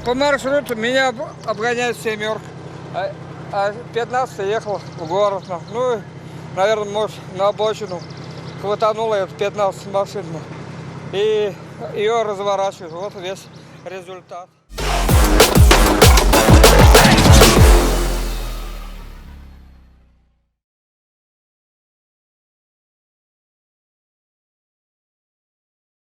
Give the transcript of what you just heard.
По маршруту меня обгоняет семерка, а 15 ехал в город. Ну, наверное, может, на обочину хватанула эту 15 машин. И ее разворачивают. Вот весь результат.